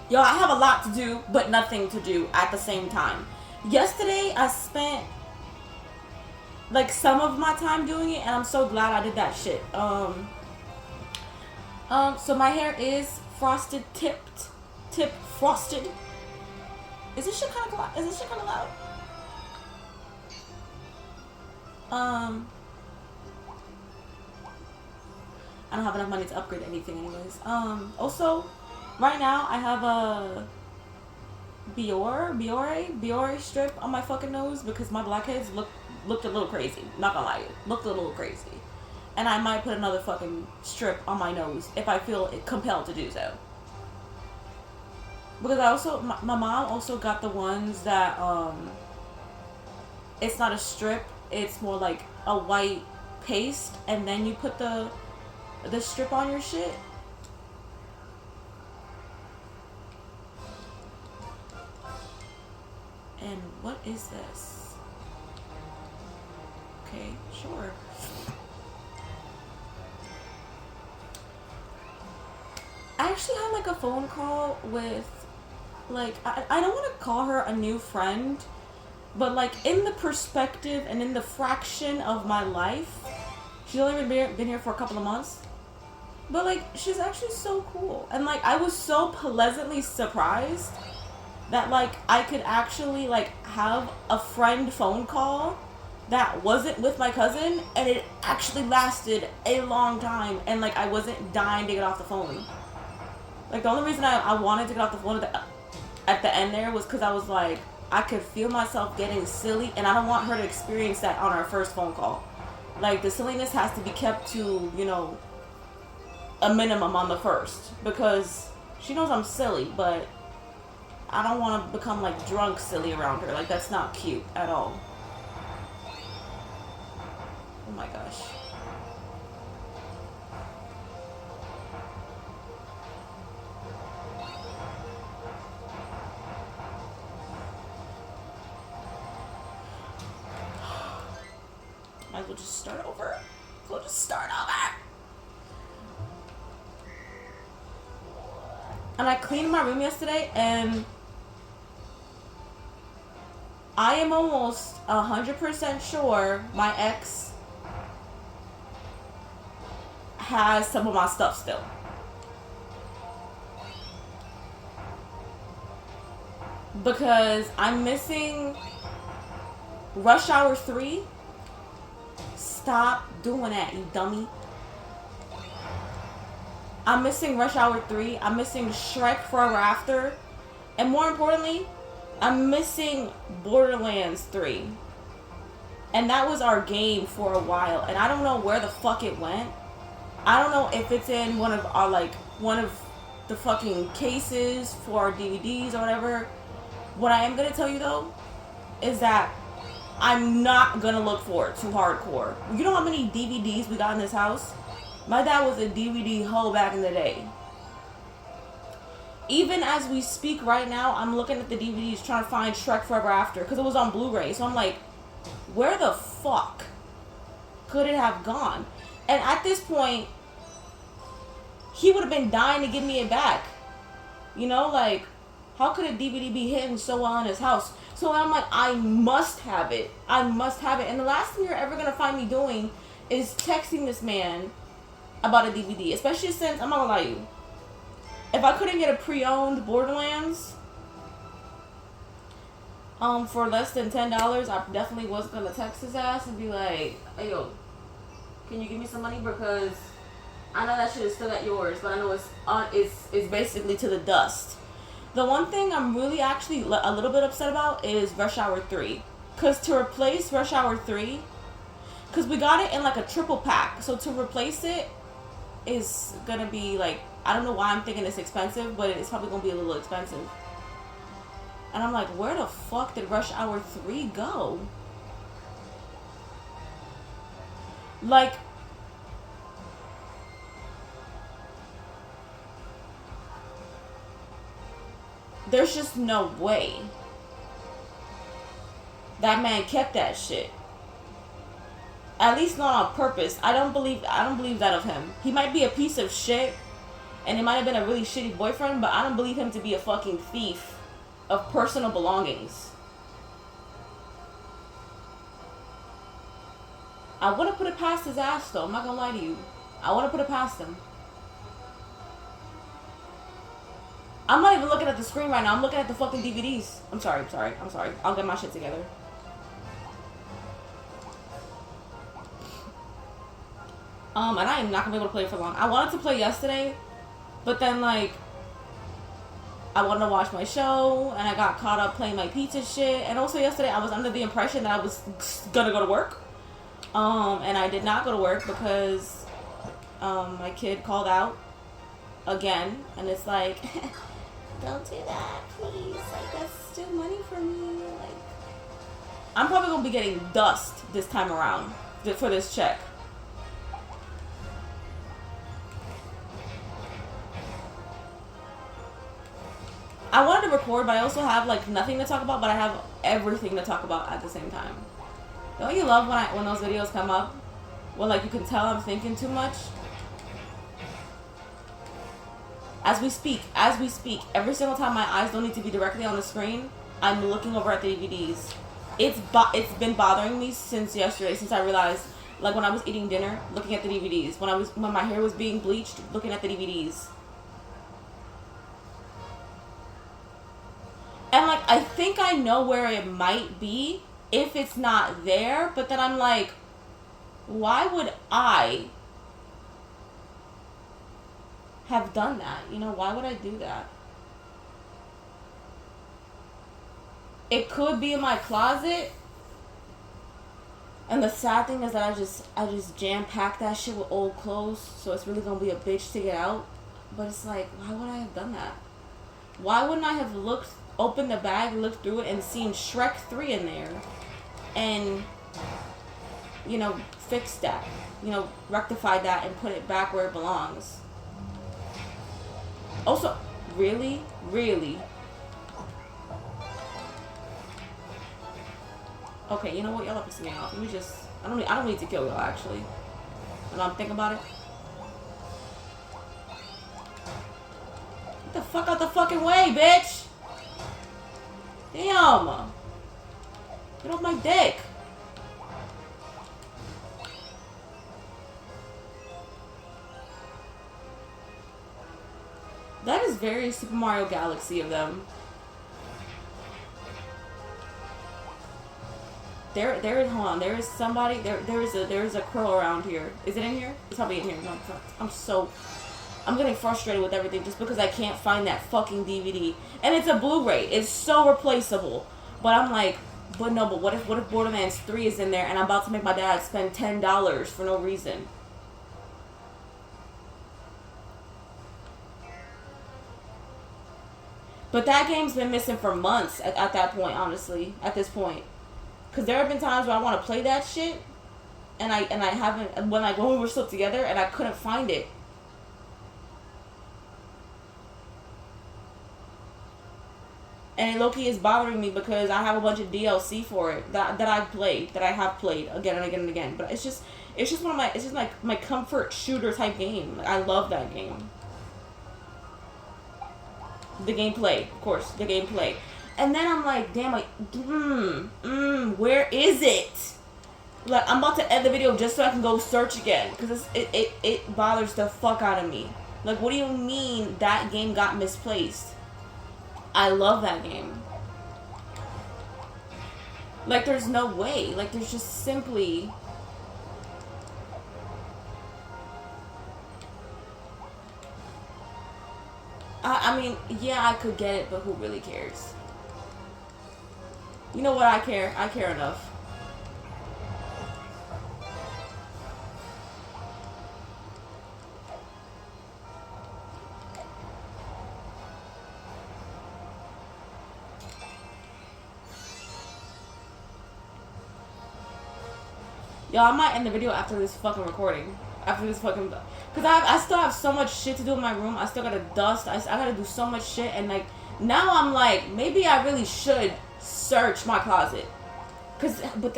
Yo, I have a lot to do, but nothing to do at the same time. Yesterday, I spent like some of my time doing it, and I'm so glad I did that shit. So my hair is frosted, tip frosted. Is this shit kind of loud? Is this shit kind of loud? I don't have enough money to upgrade anything, anyways. Also, right now I have a Biore strip on my fucking nose because my blackheads looked a little crazy. Not gonna lie, looked a little crazy. And I might put another fucking strip on my nose if I feel compelled to do so. Because I also, my mom also got the ones that, it's not a strip, it's more like a white paste, and then you put the strip on your shit. And what is this? Okay, sure. I actually had like a phone call with, like, I don't want to call her a new friend, but like in the perspective and in the fraction of my life, she's only been here for a couple of months, but like she's actually so cool. And like I was so pleasantly surprised that like I could actually like have a friend phone call that wasn't with my cousin, and it actually lasted a long time, and like I wasn't dying to get off the phone. Like the only reason I wanted to get off the phone at the end there was because I was like, I could feel myself getting silly, and I don't want her to experience that on our first phone call. Like the silliness has to be kept to, you know, a minimum on the first, because she knows I'm silly, but I don't want to become like drunk silly around her. Like that's not cute at all. Oh my gosh. Might as well just start over. We'll just start over. And I cleaned my room yesterday, and I am almost 100% sure my ex has some of my stuff still. Because I'm missing Rush Hour 3. Stop doing that, you dummy. I'm missing Rush Hour 3. I'm missing Shrek Forever After. And more importantly, I'm missing Borderlands 3. And that was our game for a while. And I don't know where the fuck it went. I don't know if it's in one of our, like, one of the fucking cases for our DVDs or whatever. What I am going to tell you, though, is that I'm not going to look for it too hardcore. You know how many DVDs we got in this house? My dad was a DVD hoe back in the day. Even as we speak right now, I'm looking at the DVDs trying to find Shrek Forever After, because it was on Blu-ray. So I'm like, where the fuck could it have gone? And at this point, he would have been dying to give me it back. You know, like, how could a DVD be hidden so well in his house? So I'm like, I must have it. I must have it. And the last thing you're ever going to find me doing is texting this man about a DVD. Especially since, I'm not going to lie to you, if I couldn't get a pre-owned Borderlands for less than $10, I definitely was going to text his ass and be like, hey, yo, can you give me some money? Because I know that shit is still at yours, but I know it's basically to the dust. The one thing I'm really actually a little bit upset about is Rush Hour 3. Because to replace Rush Hour 3, because we got it in like a triple pack. So to replace it is going to be like, I don't know why I'm thinking it's expensive, but it's probably going to be a little expensive. And I'm like, where the fuck did Rush Hour 3 go? Like, there's just no way that man kept that shit. At least not on purpose. I don't believe that of him. He might be a piece of shit, And it might have been a really shitty boyfriend, but I don't believe him to be a fucking thief of personal belongings. I wouldn't put it past his ass, though. I'm not gonna lie to you. I wouldn't put it past him. I'm not even looking at the screen right now. I'm looking at the fucking DVDs. I'm sorry. I'll get my shit together. And I am not gonna be able to play for long. I wanted to play yesterday, but then, like, I wanted to watch my show, and I got caught up playing my pizza shit. And also yesterday, I was under the impression that I was gonna go to work. And I did not go to work because, my kid called out again, and it's like, don't do that, please. Like, that's still money for me. Like, I'm probably gonna be getting dust this time around for this check. I wanted to record, but I also have, like, nothing to talk about, but I have everything to talk about at the same time. Don't you love when those videos come up? When, like, you can tell I'm thinking too much? As we speak, every single time my eyes don't need to be directly on the screen, I'm looking over at the DVDs. It's been bothering me since yesterday, since I realized, like, when I was eating dinner, looking at the DVDs. When my hair was being bleached, looking at the DVDs. And, like, I think I know where it might be if it's not there, but then I'm like, why would I have done that? You know, why would I do that? It could be in my closet. And the sad thing is that I just jam-packed that shit with old clothes, so it's really gonna be a bitch to get out. But it's like, why would I have done that? Why wouldn't I have opened the bag, looked through it, and seen Shrek 3 in there? And, you know, fixed that. You know, rectified that and put it back where it belongs. Also, really? Okay, you know what? Y'all are pissing me off. Let me just... I don't need to kill y'all, actually. And I'm thinking about it. Get the fuck out the fucking way, bitch! Damn! Get off my dick! That is very Super Mario Galaxy of them. Hold on, there is somebody, there is a crow around here. Is it in here? It's probably in here. No, it's not. I'm getting frustrated with everything just because I can't find that fucking DVD. And it's a Blu-ray. It's so replaceable. But I'm like, but what if Borderlands 3 is in there and I'm about to make my dad spend $10 for no reason? But that game's been missing for months at that point, honestly, at this point. Because there have been times where I want to play that shit, and I haven't, when we were still together, and I couldn't find it. And low-key is bothering me because I have a bunch of DLC for it that I have played again and again and again. But it's just like my comfort shooter type game. Like, I love that game. The gameplay, of course, the gameplay. And then I'm like, damn, like, where is it? Like, I'm about to end the video just so I can go search again, because it bothers the fuck out of me. Like, what do you mean that game got misplaced? I love that game. Like, there's no way. Like, there's just simply... I mean, yeah, I could get it, but who really cares? You know what? I care. I care enough. Yo, I might end the video after this fucking recording. After this fucking... Because I still have so much shit to do in my room. I still gotta dust. I gotta do so much shit. And, like, now I'm like, maybe I really should search my closet. But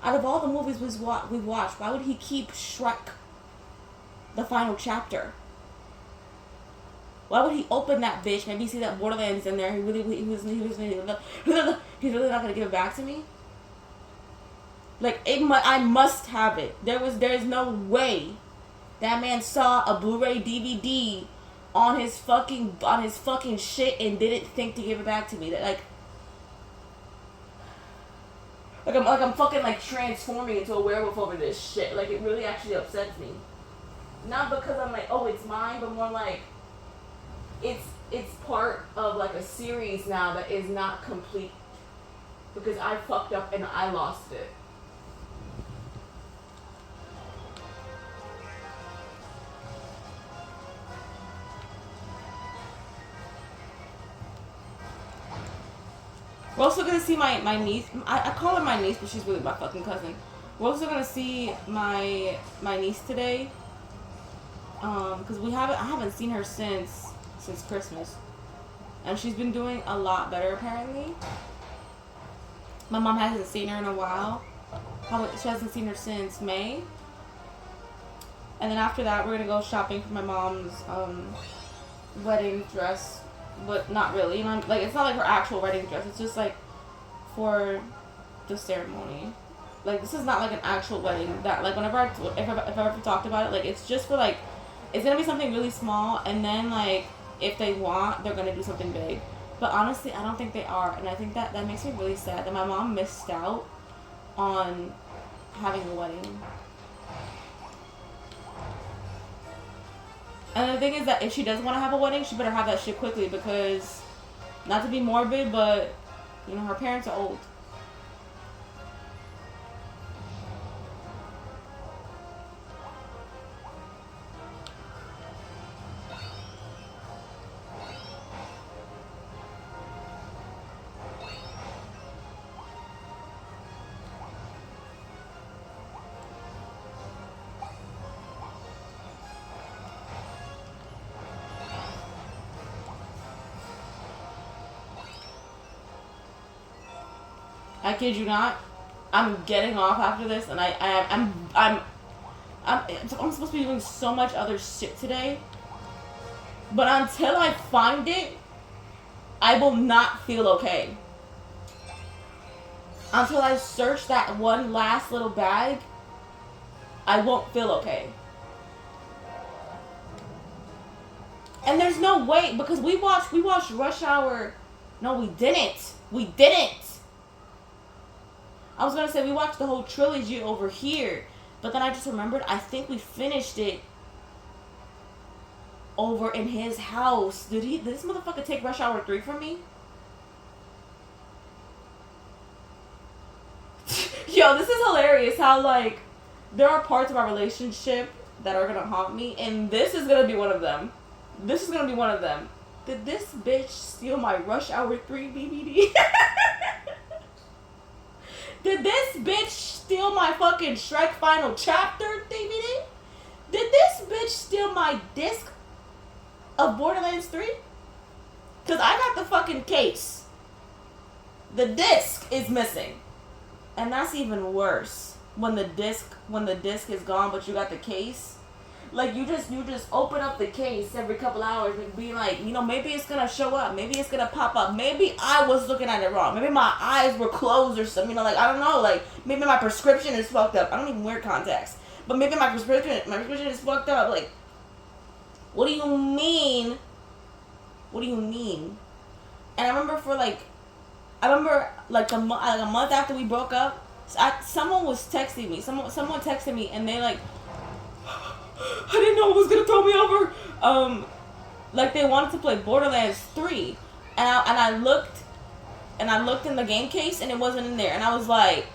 Out of all the movies we've watched, why would he keep Shrek the final chapter? Why would he open that bitch? Maybe see that Borderlands in there. He's really not gonna give it back to me. Like I must have it. There's no way that man saw a Blu-ray DVD on his fucking shit and didn't think to give it back to me. That I'm fucking like transforming into a werewolf over this shit. Like it really actually upsets me. Not because I'm like, oh, it's mine, but more like it's part of like a series now that is not complete because I fucked up and I lost it. We're also gonna see my niece. I call her my niece, but she's really my fucking cousin. We're also gonna see my niece today. Because I haven't seen her since Christmas, and she's been doing a lot better apparently. My mom hasn't seen her in a while. She hasn't seen her since May. And then after that, we're gonna go shopping for my mom's wedding dress. But not really, you know, like it's not like her actual wedding dress. It's just like for the ceremony. Like this is not like an actual wedding. That like whenever if I ever talked about it, like it's just for like it's gonna be something really small, and then like if they want, they're gonna do something big. But honestly, I don't think they are, and I think that makes me really sad that my mom missed out on having a wedding. And the thing is that if she does want to have a wedding, she better have that shit quickly because, not to be morbid, but, you know, her parents are old. I kid you not. I'm getting off after this, and I'm supposed to be doing so much other shit today. But until I find it, I will not feel okay. Until I search that one last little bag, I won't feel okay. And there's no way because we watched Rush Hour. No, we didn't. We didn't. I was gonna say we watched the whole trilogy over here, but then I just remembered I think we finished it over in his house. Did this motherfucker take Rush Hour 3 from me? Yo, this is hilarious how like there are parts of our relationship that are gonna haunt me, and this is gonna be one of them. This is gonna be one of them. Did this bitch steal my Rush Hour 3 DVD? Did this bitch steal my fucking Shrek Final Chapter DVD? Did this bitch steal my disc of Borderlands 3? Because I got the fucking case. The disc is missing. And that's even worse. When the disc is gone but you got the case. Like you just open up the case every couple hours and be like, you know, maybe it's gonna show up, maybe it's gonna pop up, maybe I was looking at it wrong, maybe my eyes were closed or something, you know, like I don't know, like maybe my prescription is fucked up. I don't even wear contacts, but maybe my prescription is fucked up. Like, what do you mean? What do you mean? And I remember like a month after we broke up, someone was texting me. Someone texted me and they like. I didn't know it was gonna throw me over. Like they wanted to play Borderlands 3, and I looked in the game case and it wasn't in there, and I was like,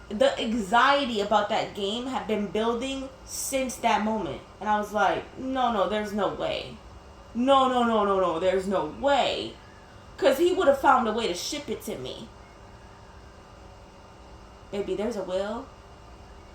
the anxiety about that game had been building since that moment, and I was like, no, there's no way, no, there's no way, cause he would have found a way to ship it to me. Baby, there's a will,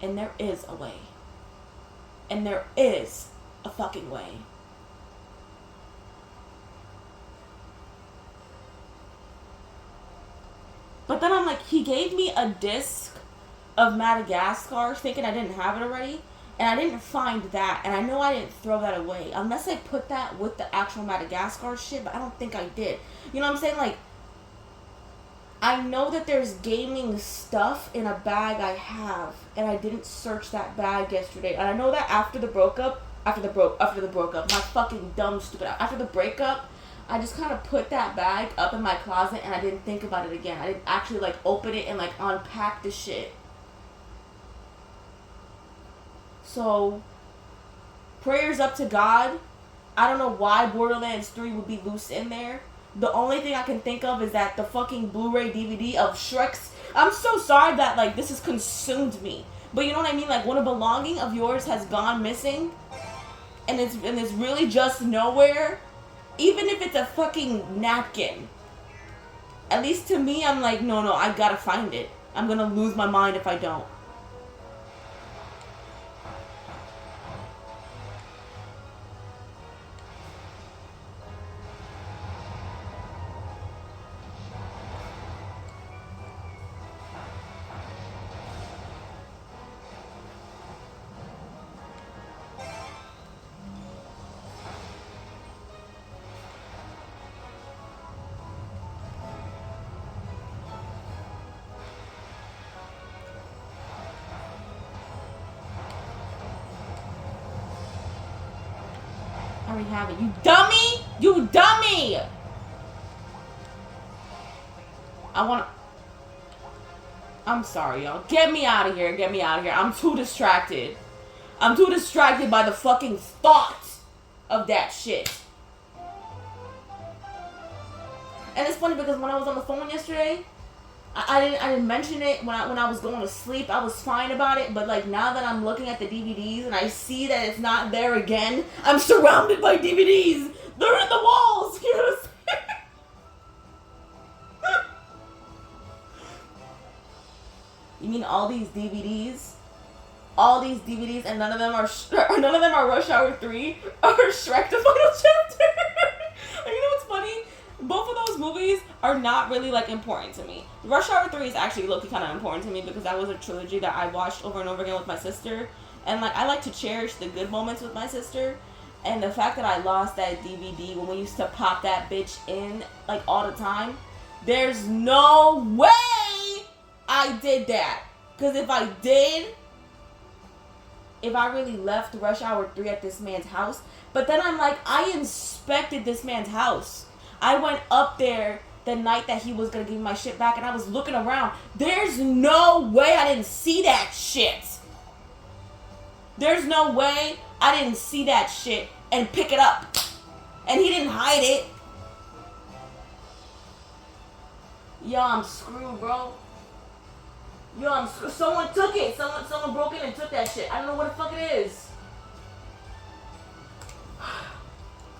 and there is a way. And there is a fucking way. But then I'm like, he gave me a disc of Madagascar, thinking I didn't have it already. And I didn't find that. And I know I didn't throw that away. Unless I put that with the actual Madagascar shit. But I don't think I did. You know what I'm saying? Like, I know that there's gaming stuff in a bag I have. And I didn't search that bag yesterday. And I know that after the breakup, my fucking dumb, stupid, after the breakup, I just kind of put that bag up in my closet and I didn't think about it again. I didn't actually, like, open it and, like, unpack the shit. So, prayers up to God. I don't know why Borderlands 3 would be loose in there. The only thing I can think of is that the fucking Blu-ray DVD of Shrek's... I'm so sorry that, like, this has consumed me. But you know what I mean? Like, when a belonging of yours has gone missing, and it's really just nowhere, even if it's a fucking napkin, at least to me, I'm like, no, I gotta find it. I'm gonna lose my mind if I don't. I already have it. You dummy! You dummy! I'm sorry, y'all. Get me out of here. Get me out of here. I'm too distracted. I'm too distracted by the fucking thought of that shit. And it's funny because when I was on the phone yesterday, I didn't mention it when I was going to sleep. I was fine about it, but like now that I'm looking at the DVDs and I see that it's not there again, I'm surrounded by DVDs. They're in the walls. You know what I'm saying? You mean all these DVDs? All these DVDs, and none of them are Rush Hour 3 or Shrek the Final Chapter. You know what's funny? Both of those movies are not really, like, important to me. Rush Hour 3 is actually low-key kind of important to me because that was a trilogy that I watched over and over again with my sister. And, like, I like to cherish the good moments with my sister. And the fact that I lost that DVD when we used to pop that bitch in, like, all the time, there's no way I did that. Because if I did, if I really left Rush Hour 3 at this man's house, but then I'm like, I inspected this man's house. I went up there the night that he was going to give me my shit back, and I was looking around. There's no way I didn't see that shit. There's no way I didn't see that shit and pick it up. And he didn't hide it. Yo, I'm screwed, bro. Yo, I'm screwed. Someone took it. Someone broke in and took that shit. I don't know what the fuck it is.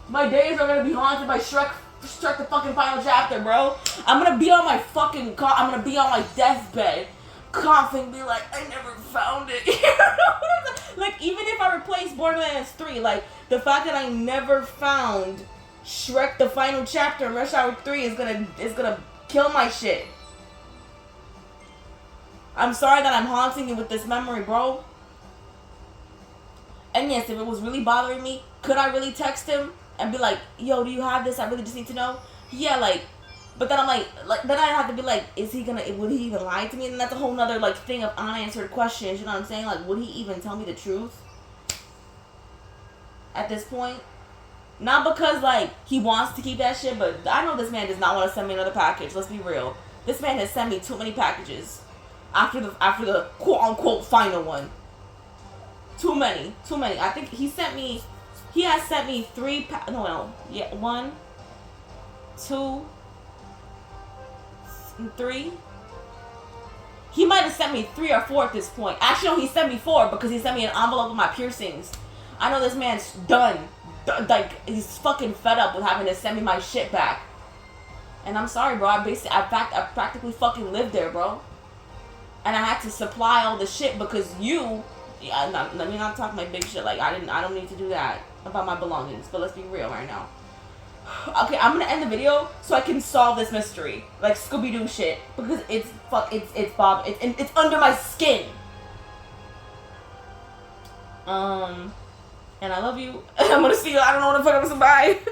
My days are going to be haunted by Shrek the fucking Final Chapter, bro. I'm gonna be on my fucking I'm gonna be on my deathbed, coughing, be like, I never found it. Like, even if I replace Borderlands 3, like, the fact that I never found Shrek the Final Chapter in Rush Hour 3 is gonna kill my shit. I'm sorry that I'm haunting you with this memory, bro. And yes, if it was really bothering me, could I really text him and be like, yo, do you have this? I really just need to know. Yeah, like, but then I'm like, then I have to be like, would he even lie to me? And that's a whole nother, like, thing of unanswered questions, you know what I'm saying? Like, would he even tell me the truth? At this point? Not because, like, he wants to keep that shit, but I know this man does not want to send me another package, let's be real. This man has sent me too many packages. After the quote-unquote final one. Too many. I think he has sent me 3 1, 2, 3. He might have sent me 3 or 4 at this point. Actually, no, he sent me 4 because he sent me an envelope with my piercings. I know this man's done. Like, he's fucking fed up with having to send me my shit back. And I'm sorry, bro. I practically fucking lived there, bro. And I had to supply all the shit because let me not talk my big shit. Like, I don't need to do that about my belongings. But let's be real right now. Okay, I'm gonna end the video so I can solve this mystery, like Scooby-Doo shit, because it's Bob. It's under my skin. And I love you. I'm gonna see you. I don't know what the fuck I'm gonna say. Bye.